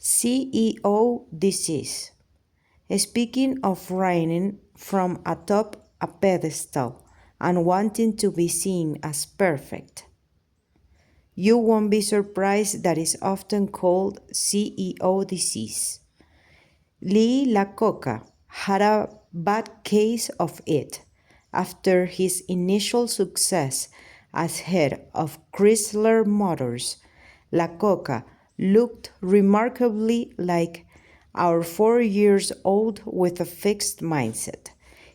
CEO Desease. Speaking of reigning from atop a pedestal and wanting to be seen as perfect, you won't be surprised that it's often called CEO disease. Lee Iacocca had a bad case of it after his initial success as head of Chrysler Motors. Iacocca looked remarkably like our 4 years old with a fixed mindset.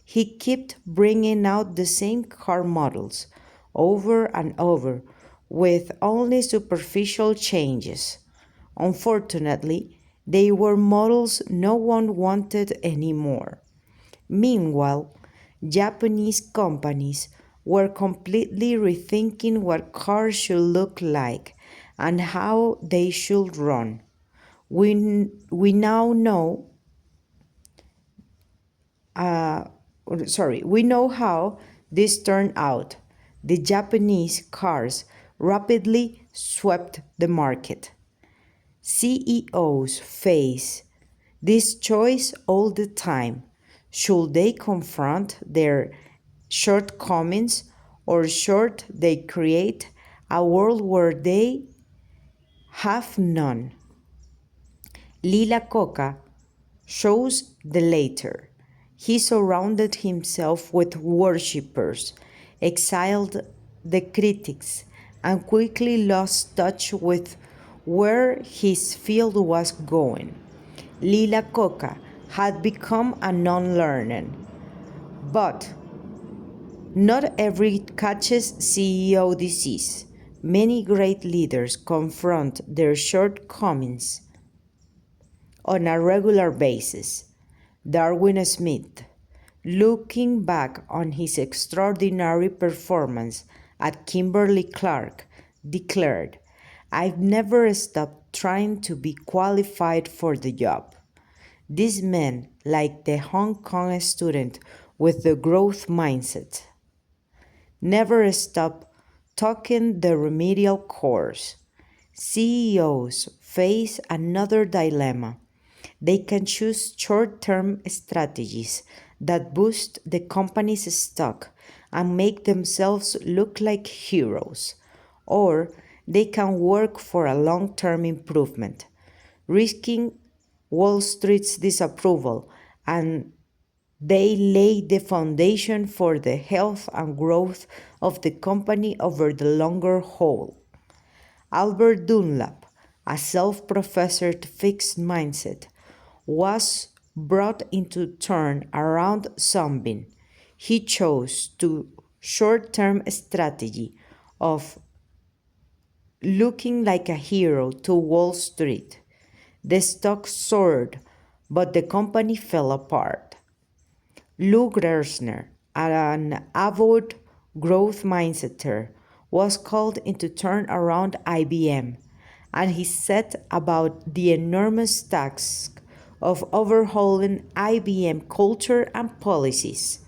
He kept bringing out the same car models over and over with only superficial changes. Unfortunately, they were models no one wanted anymore. Meanwhile, Japanese companies were completely rethinking what cars should look like and how they should run. We now know we know how this turned out. The Japanese cars rapidly swept the market. CEOs face this choice all the time. Should they confront their shortcomings, or should they create a world where they have none? Lee Iacocca chose the latter. He surrounded himself with worshippers, exiled the critics, and quickly lost touch with where his field was going. Lee Iacocca had become a non-learner, but not every catches CEO disease. Many great leaders confront their shortcomings on a regular basis. Darwin Smith, looking back on his extraordinary performance at Kimberly-Clark, declared, "I've never stopped trying to be qualified for the job." These men, like the Hong Kong student with the growth mindset, never stop talking the remedial course. CEOs face another dilemma. They can choose short-term strategies that boost the company's stock and make themselves look like heroes, or they can work for a long-term improvement, risking Wall Street's disapproval, and they lay the foundation for the health and growth of the company over the longer haul. Albert Dunlap, a self-professed fixed mindset, was brought into turn around Sunbeam. He chose the short-term strategy of looking like a hero to Wall Street. The stock soared, but the company fell apart. Lou Gerstner, an avid growth mindsetter, was called in to turn around IBM, and he set about the enormous task of overhauling IBM culture and policies.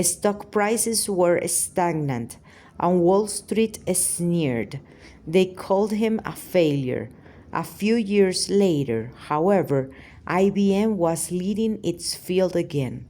Stock prices were stagnant, and Wall Street sneered. They called him a failure. A few years later, however, IBM was leading its field again.